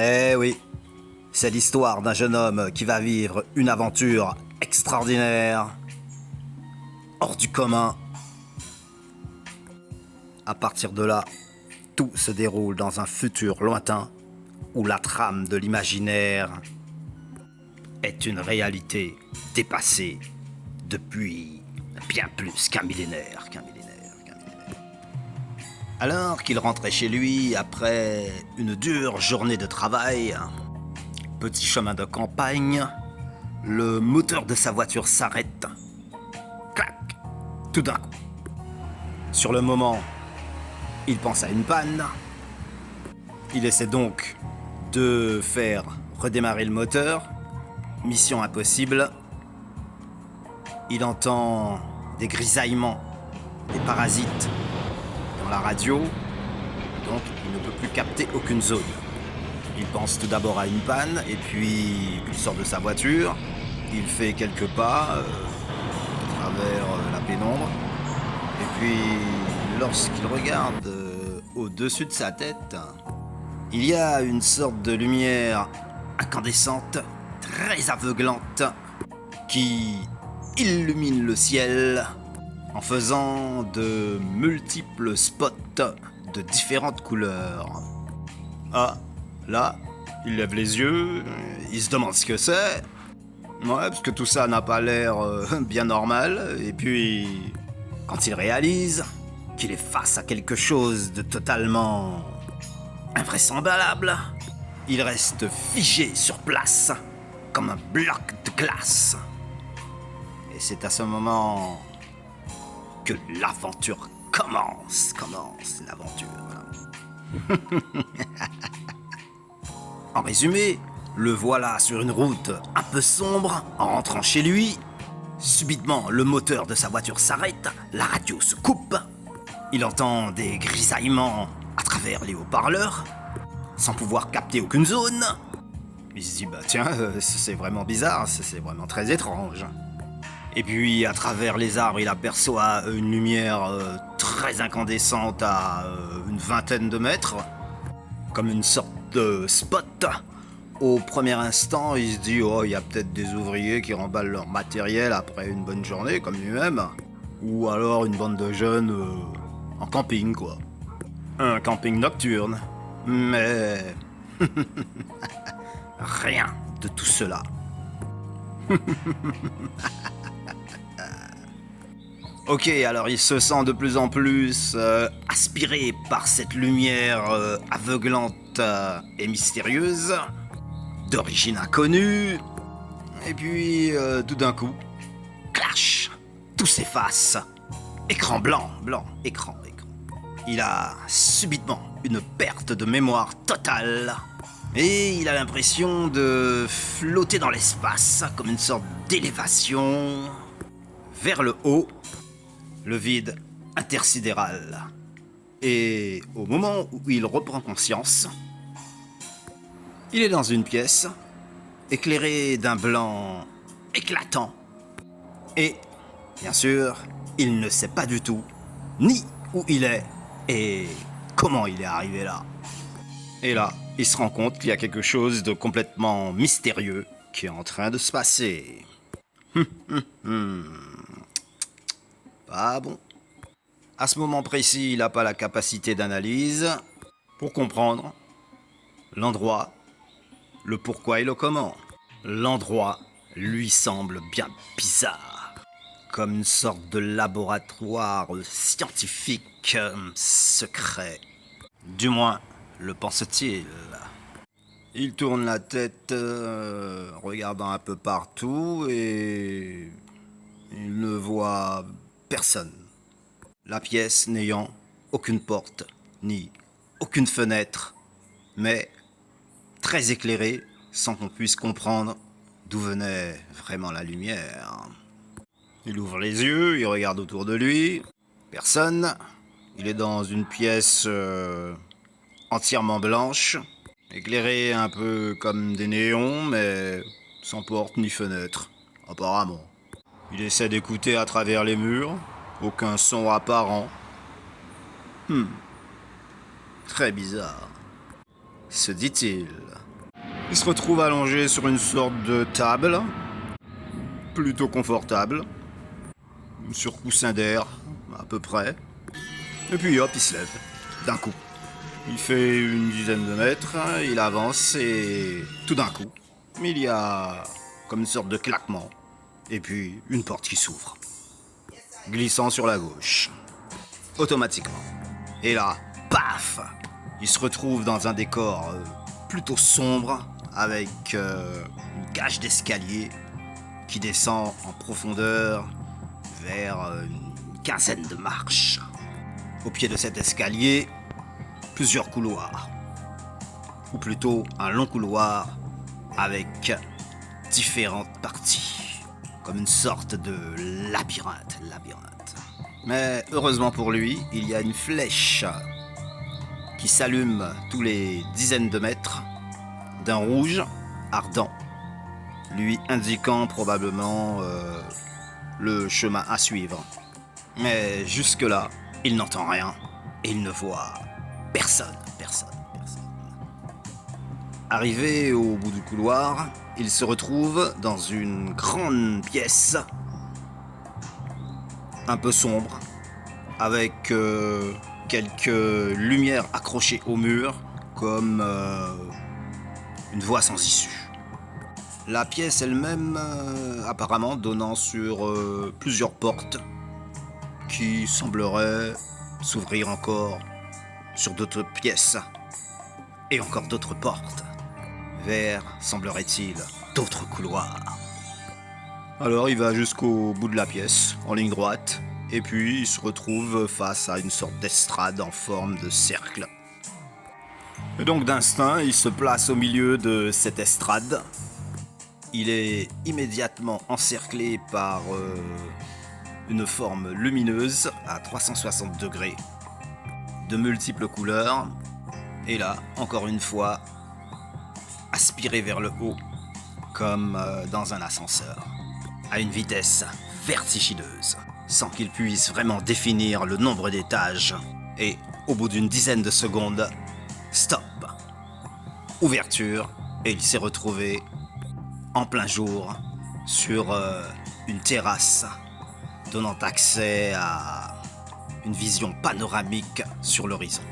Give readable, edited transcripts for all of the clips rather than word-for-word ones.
Eh oui, c'est l'histoire d'un jeune homme qui va vivre une aventure extraordinaire, hors du commun. À partir de là, tout se déroule dans un futur lointain où la trame de l'imaginaire est une réalité dépassée depuis bien plus qu'un millénaire. Alors qu'il rentrait chez lui après une dure journée de travail, petit chemin de campagne, le moteur de sa voiture s'arrête. Clac! Tout d'un coup. Sur le moment, il pense à une panne. Il essaie donc de faire redémarrer le moteur. Mission impossible. Il entend des grisaillements, des parasites dans la radio, donc il ne peut plus capter aucune zone. Il pense tout d'abord à une panne, et puis il sort de sa voiture, il fait quelques pas à travers la pénombre, et puis lorsqu'il regarde au-dessus de sa tête, il y a une sorte de lumière incandescente, très aveuglante, qui illumine le ciel en faisant de multiples spots de différentes couleurs. Ah, là, il lève les yeux, il se demande ce que c'est. Ouais, parce que tout ça n'a pas l'air bien normal. Et puis, quand il réalise qu'il est face à quelque chose de totalement invraisemblable, il reste figé sur place, comme un bloc de glace. Et c'est à ce moment que l'aventure commence l'aventure. En résumé, le voilà sur une route un peu sombre, en rentrant chez lui. Subitement, le moteur de sa voiture s'arrête, la radio se coupe. Il entend des grisaillements à travers les haut-parleurs, sans pouvoir capter aucune zone. Il se dit, bah tiens, c'est vraiment bizarre, c'est vraiment très étrange. Et puis, à travers les arbres, il aperçoit une lumière très incandescente à une vingtaine de mètres, comme une sorte de spot. Au premier instant, il se dit, oh, il y a peut-être des ouvriers qui remballent leur matériel après une bonne journée, comme lui-même. Ou alors une bande de jeunes en camping, quoi. Un camping nocturne. Mais... rien de tout cela. Ok, alors il se sent de plus en plus aspiré par cette lumière aveuglante et mystérieuse, d'origine inconnue. Et puis, tout d'un coup, clash, tout s'efface. Écran blanc, écran. Il a subitement une perte de mémoire totale. Et il a l'impression de flotter dans l'espace, comme une sorte d'élévation vers le haut. Le vide intersidéral. Et au moment où il reprend conscience, il est dans une pièce éclairée d'un blanc éclatant. Et, bien sûr, il ne sait pas du tout ni où il est et comment il est arrivé là. Et là, il se rend compte qu'il y a quelque chose de complètement mystérieux qui est en train de se passer. Pas bon. À ce moment précis, il n'a pas la capacité d'analyse pour comprendre l'endroit, le pourquoi et le comment. L'endroit lui semble bien bizarre, comme une sorte de laboratoire scientifique secret. Du moins, le pense-t-il. Il tourne la tête, regardant un peu partout et il ne voit personne. La pièce n'ayant aucune porte, ni aucune fenêtre, mais très éclairée, sans qu'on puisse comprendre d'où venait vraiment la lumière. Il ouvre les yeux, il regarde autour de lui, personne. Il est dans une pièce entièrement blanche, éclairée un peu comme des néons, mais sans porte ni fenêtre, apparemment. Il essaie d'écouter à travers les murs, aucun son apparent. Très bizarre, se dit-il. Il se retrouve allongé sur une sorte de table, plutôt confortable, sur coussin d'air, à peu près. Et puis hop, il se lève, d'un coup. Il fait une dizaine de mètres, il avance et tout d'un coup, il y a comme une sorte de claquement. Et puis une porte qui s'ouvre, glissant sur la gauche, automatiquement. Et là, paf, il se retrouve dans un décor plutôt sombre, avec une cage d'escalier qui descend en profondeur vers une quinzaine de marches. Au pied de cet escalier, plusieurs couloirs, ou plutôt un long couloir avec différentes parties, comme une sorte de labyrinthe. Mais heureusement pour lui, il y a une flèche qui s'allume tous les dizaines de mètres d'un rouge ardent, lui indiquant probablement le chemin à suivre. Mais jusque-là, il n'entend rien et il ne voit personne. Arrivé au bout du couloir, il se retrouve dans une grande pièce, un peu sombre, avec quelques lumières accrochées au mur, comme une voie sans issue. La pièce elle-même, apparemment donnant sur plusieurs portes, qui sembleraient s'ouvrir encore sur d'autres pièces, et encore d'autres portes, vers, semblerait-il, d'autres couloirs. Alors il va jusqu'au bout de la pièce, en ligne droite, et puis il se retrouve face à une sorte d'estrade en forme de cercle. Et donc d'instinct, il se place au milieu de cette estrade. Il est immédiatement encerclé par une forme lumineuse à 360 degrés, de multiples couleurs, et là, encore une fois, aspiré vers le haut, comme dans un ascenseur, à une vitesse vertigineuse, sans qu'il puisse vraiment définir le nombre d'étages. Et au bout d'une dizaine de secondes, stop, ouverture, et il s'est retrouvé en plein jour sur une terrasse donnant accès à une vision panoramique sur l'horizon.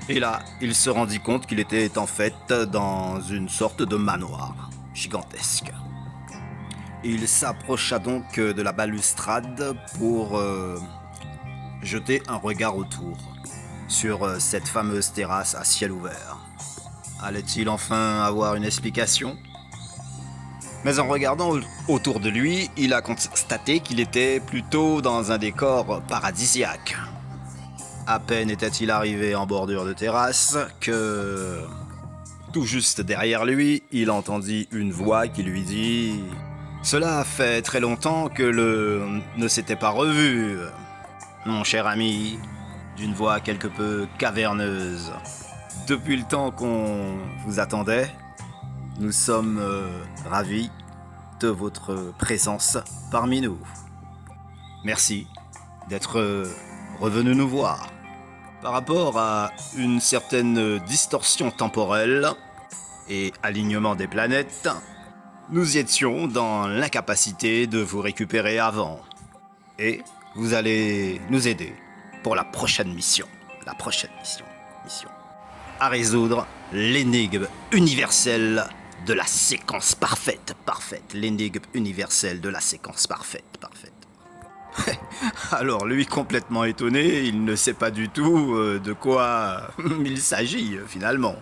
Et là, il se rendit compte qu'il était en fait dans une sorte de manoir gigantesque. Il s'approcha donc de la balustrade pour jeter un regard autour sur cette fameuse terrasse à ciel ouvert. Allait-il enfin avoir une explication ? Mais en regardant autour de lui, il a constaté qu'il était plutôt dans un décor paradisiaque. À peine était-il arrivé en bordure de terrasse que, tout juste derrière lui, il entendit une voix qui lui dit « Cela fait très longtemps que ne s'était pas revu, mon cher ami », d'une voix quelque peu caverneuse. « Depuis le temps qu'on vous attendait, nous sommes ravis de votre présence parmi nous. Merci d'être revenu nous voir. » Par rapport à une certaine distorsion temporelle et alignement des planètes, nous étions dans l'incapacité de vous récupérer avant. Et vous allez nous aider pour la prochaine mission. Mission. À résoudre l'énigme universelle de la séquence parfaite. L'énigme universelle de la séquence parfaite. Alors lui, complètement étonné, il ne sait pas du tout de quoi il s'agit finalement.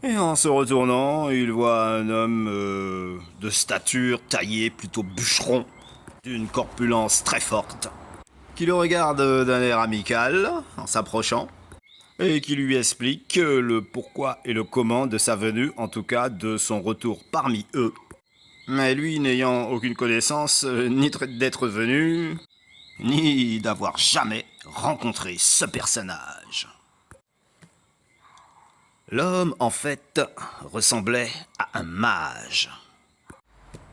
Et en se retournant, il voit un homme de stature taillée plutôt bûcheron, d'une corpulence très forte, qui le regarde d'un air amical en s'approchant, et qui lui explique le pourquoi et le comment de sa venue, en tout cas de son retour parmi eux. Mais lui, n'ayant aucune connaissance, ni d'être venu, ni d'avoir jamais rencontré ce personnage. L'homme, en fait, ressemblait à un mage.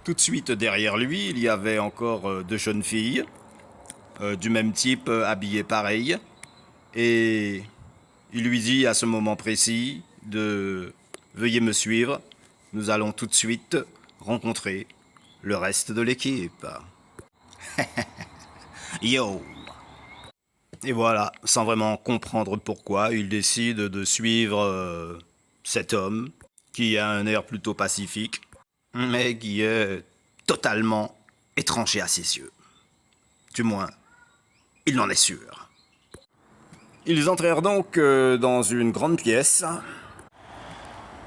Tout de suite derrière lui, il y avait encore deux jeunes filles, du même type, habillées pareil, et il lui dit à ce moment précis de Veuillez me suivre. Nous allons tout de suite rencontrer le reste de l'équipe. Yo! Et voilà, sans vraiment comprendre pourquoi, il décide de suivre cet homme qui a un air plutôt pacifique, mais qui est totalement étranger à ses yeux. Du moins, il en est sûr. Ils entrèrent donc dans une grande pièce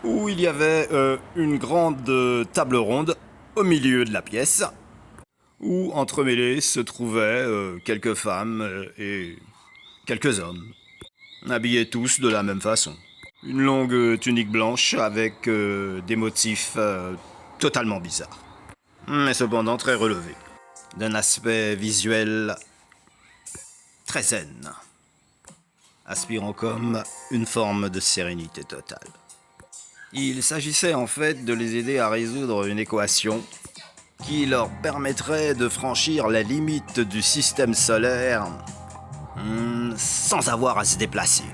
où il y avait une grande table ronde au milieu de la pièce, où entremêlés se trouvaient quelques femmes et quelques hommes, habillés tous de la même façon. Une longue tunique blanche avec des motifs totalement bizarres, mais cependant très relevés, d'un aspect visuel très zen, aspirant comme une forme de sérénité totale. Il s'agissait en fait de les aider à résoudre une équation qui leur permettrait de franchir la limite du système solaire sans avoir à se déplacer.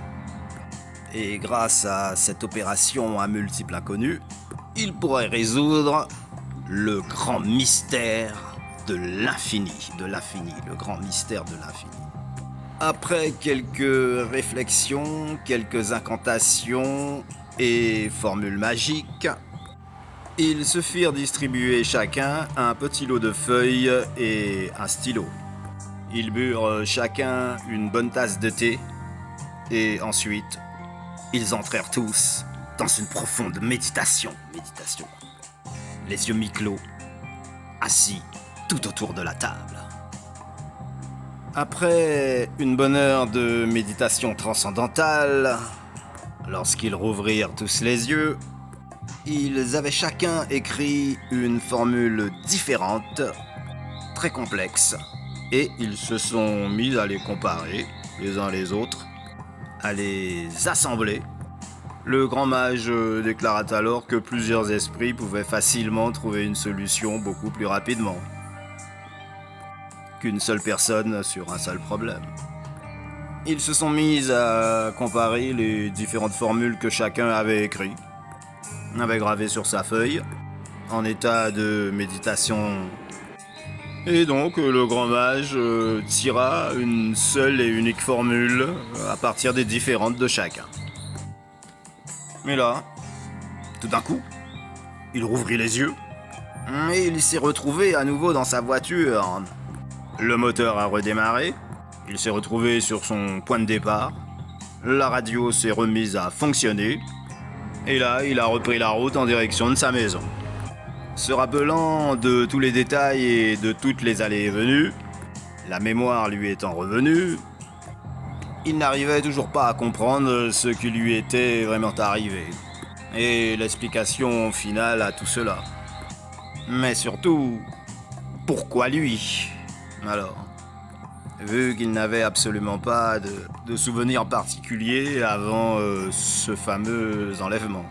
Et grâce à cette opération à multiples inconnus, ils pourraient résoudre le grand mystère de l'infini, le grand mystère de l'infini. Après quelques réflexions, quelques incantations et formules magiques, ils se firent distribuer chacun un petit lot de feuilles et un stylo. Ils burent chacun une bonne tasse de thé et ensuite, ils entrèrent tous dans une profonde méditation. Les yeux mi-clos, assis tout autour de la table. Après une bonne heure de méditation transcendantale, lorsqu'ils rouvrirent tous les yeux, ils avaient chacun écrit une formule différente, très complexe, et ils se sont mis à les comparer les uns les autres, à les assembler. Le grand mage déclara alors que plusieurs esprits pouvaient facilement trouver une solution beaucoup plus rapidement qu'une seule personne sur un seul problème. Ils se sont mis à comparer les différentes formules que chacun avait écrites, avait gravées sur sa feuille, en état de méditation. Et donc le grand mage tira une seule et unique formule à partir des différentes de chacun. Mais là, tout d'un coup, il rouvrit les yeux et il s'est retrouvé à nouveau dans sa voiture. Le moteur a redémarré, il s'est retrouvé sur son point de départ, la radio s'est remise à fonctionner, et là, il a repris la route en direction de sa maison. Se rappelant de tous les détails et de toutes les allées et venues, la mémoire lui étant revenue, il n'arrivait toujours pas à comprendre ce qui lui était vraiment arrivé, et l'explication finale à tout cela. Mais surtout, pourquoi lui ? Alors, vu qu'il n'avait absolument pas de souvenir particulier avant ce fameux enlèvement.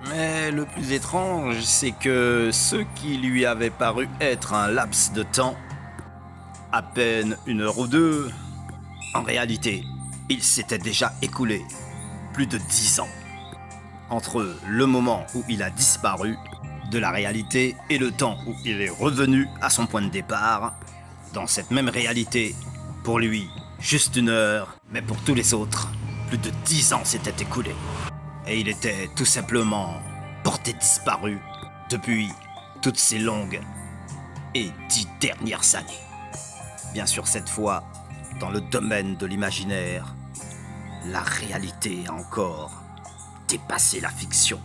Mais le plus étrange, c'est que ce qui lui avait paru être un laps de temps, à peine 1 heure ou 2, en réalité, il s'était déjà écoulé plus de 10 ans entre le moment où il a disparu de la réalité et le temps où il est revenu à son point de départ. Dans cette même réalité, pour lui, juste 1 heure, mais pour tous les autres, plus de 10 ans s'étaient écoulés. Et il était tout simplement porté disparu depuis toutes ces longues et 10 dernières années. Bien sûr, cette fois, dans le domaine de l'imaginaire, la réalité a encore dépassé la fiction.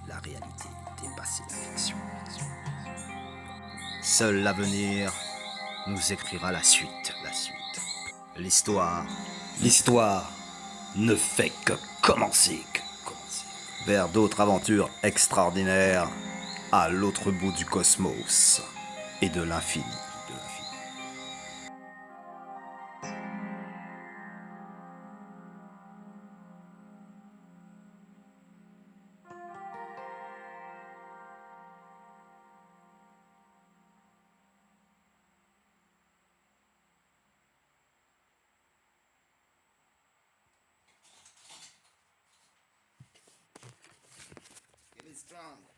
La réalité dépassé la fiction. Seul l'avenir nous écrira la suite. L'histoire ne fait que commencer. Vers d'autres aventures extraordinaires à l'autre bout du cosmos et de l'infini. putain.